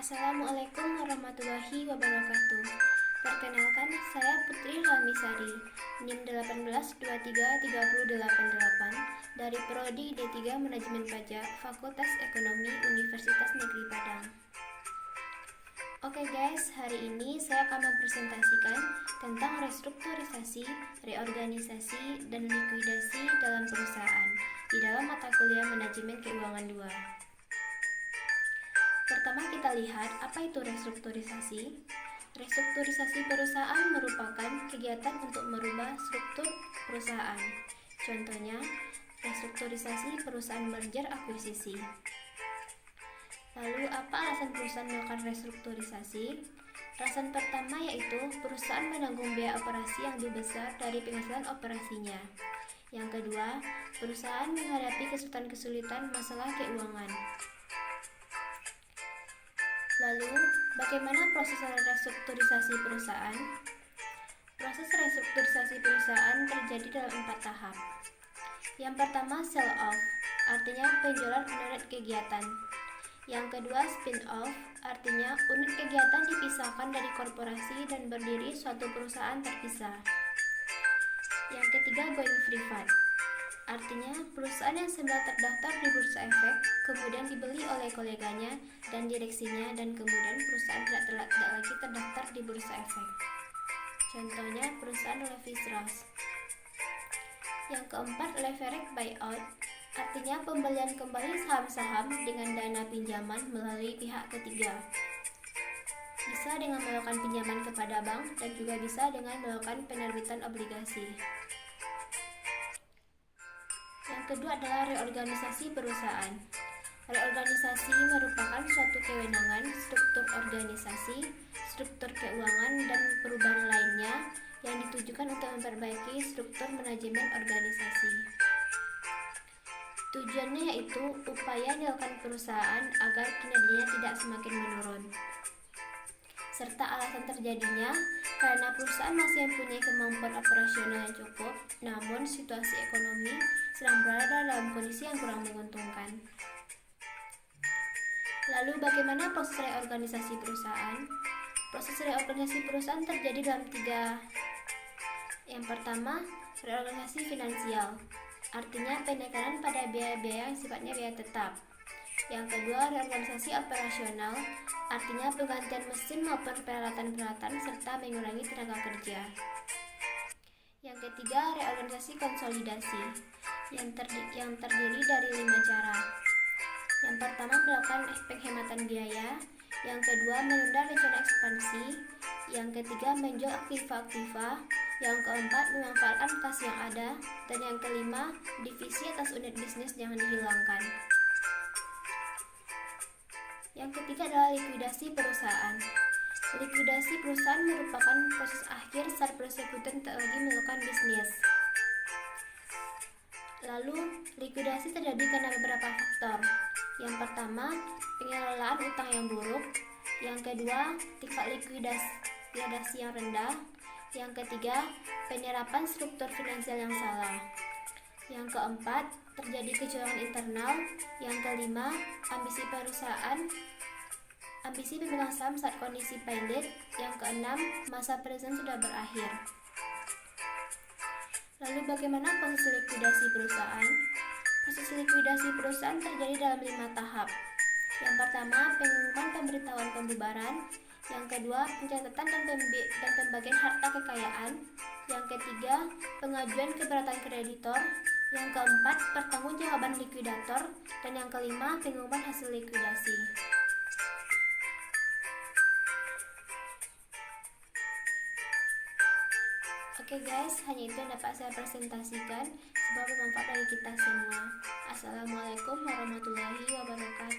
Assalamualaikum warahmatullahi wabarakatuh. Perkenalkan, saya Putri Lamisari, NIM 1823388 dari Prodi D3 Manajemen Pajak, Fakultas Ekonomi Universitas Negeri Padang. Oke guys, hari ini saya akan mempresentasikan tentang restrukturisasi, reorganisasi, dan likuidasi dalam perusahaan di dalam mata kuliah Manajemen Keuangan 2. Pertama kita lihat apa itu restrukturisasi. Restrukturisasi perusahaan merupakan kegiatan untuk merubah struktur perusahaan. Contohnya, restrukturisasi perusahaan merger akuisisi. Lalu apa alasan perusahaan melakukan restrukturisasi? Alasan pertama yaitu perusahaan menanggung biaya operasi yang lebih besar dari penghasilan operasinya. Yang kedua, perusahaan menghadapi kesulitan-kesulitan masalah keuangan. Lalu, bagaimana proses restrukturisasi perusahaan? Proses restrukturisasi perusahaan terjadi dalam 4 tahap. Yang pertama, sell off, artinya penjualan unit kegiatan. Yang kedua, spin off, artinya unit kegiatan dipisahkan dari korporasi dan berdiri suatu perusahaan terpisah. Yang ketiga, going private, artinya perusahaan yang semula terdaftar di Bursa Efek kemudian dibeli oleh koleganya dan direksinya, dan kemudian perusahaan tidak lagi terdaftar di Bursa Efek. Contohnya perusahaan Levi Strauss. Yang keempat, leverage buyout, artinya pembelian kembali saham-saham dengan dana pinjaman melalui pihak ketiga. Bisa dengan melakukan pinjaman kepada bank dan juga bisa dengan melakukan penerbitan obligasi. Yang kedua adalah reorganisasi perusahaan. Reorganisasi merupakan suatu kewenangan struktur organisasi, struktur keuangan, dan perubahan lainnya yang ditujukan untuk memperbaiki struktur manajemen organisasi. Tujuannya yaitu upaya dilakukan perusahaan agar kinerjanya tidak semakin menurun. Serta alasan terjadinya karena perusahaan masih mempunyai kemampuan operasional yang cukup, namun situasi ekonomi sedang berada dalam kondisi yang kurang menguntungkan. Lalu bagaimana proses reorganisasi perusahaan? Proses reorganisasi perusahaan terjadi dalam 3. Yang pertama, reorganisasi finansial, artinya penekanan pada biaya-biaya yang sifatnya biaya tetap. Yang kedua, reorganisasi operasional, artinya penggantian mesin maupun peralatan-peralatan serta mengurangi tenaga kerja. Yang ketiga, reorganisasi konsolidasi, yang terdiri dari 5 cara. Yang pertama, melakukan penghematan biaya. Yang kedua, menunda rencana ekspansi. Yang ketiga, menjual aktiva-aktiva. Yang keempat, memanfaatkan kas yang ada. Dan yang kelima, divisi atas unit bisnis jangan dihilangkan. Yang ketiga adalah likuidasi perusahaan. Likuidasi perusahaan merupakan proses akhir saat persekutuan tak lagi melakukan bisnis. Lalu, likuidasi terjadi karena beberapa faktor. Yang pertama, pengelolaan utang yang buruk. Yang kedua, tingkat likuidasi yang rendah. Yang ketiga, penyerapan struktur finansial yang salah. Yang keempat, terjadi kecurangan internal. Yang kelima, ambisi pemegang saham saat kondisi pilot. Yang keenam, masa present sudah berakhir. Lalu bagaimana proses likuidasi perusahaan? Proses likuidasi perusahaan terjadi dalam 5 tahap. Yang pertama, pengumuman pemberitahuan pembubaran. Yang kedua, pencatatan dan pembagian harta kekayaan. Yang ketiga, pengajuan keberatan kreditor. Yang keempat, pertanggungjawaban likuidator. Dan yang kelima, pengumuman hasil likuidasi. Oke guys, hanya itu yang dapat saya presentasikan. Semoga bermanfaat bagi kita semua. Assalamualaikum warahmatullahi wabarakatuh.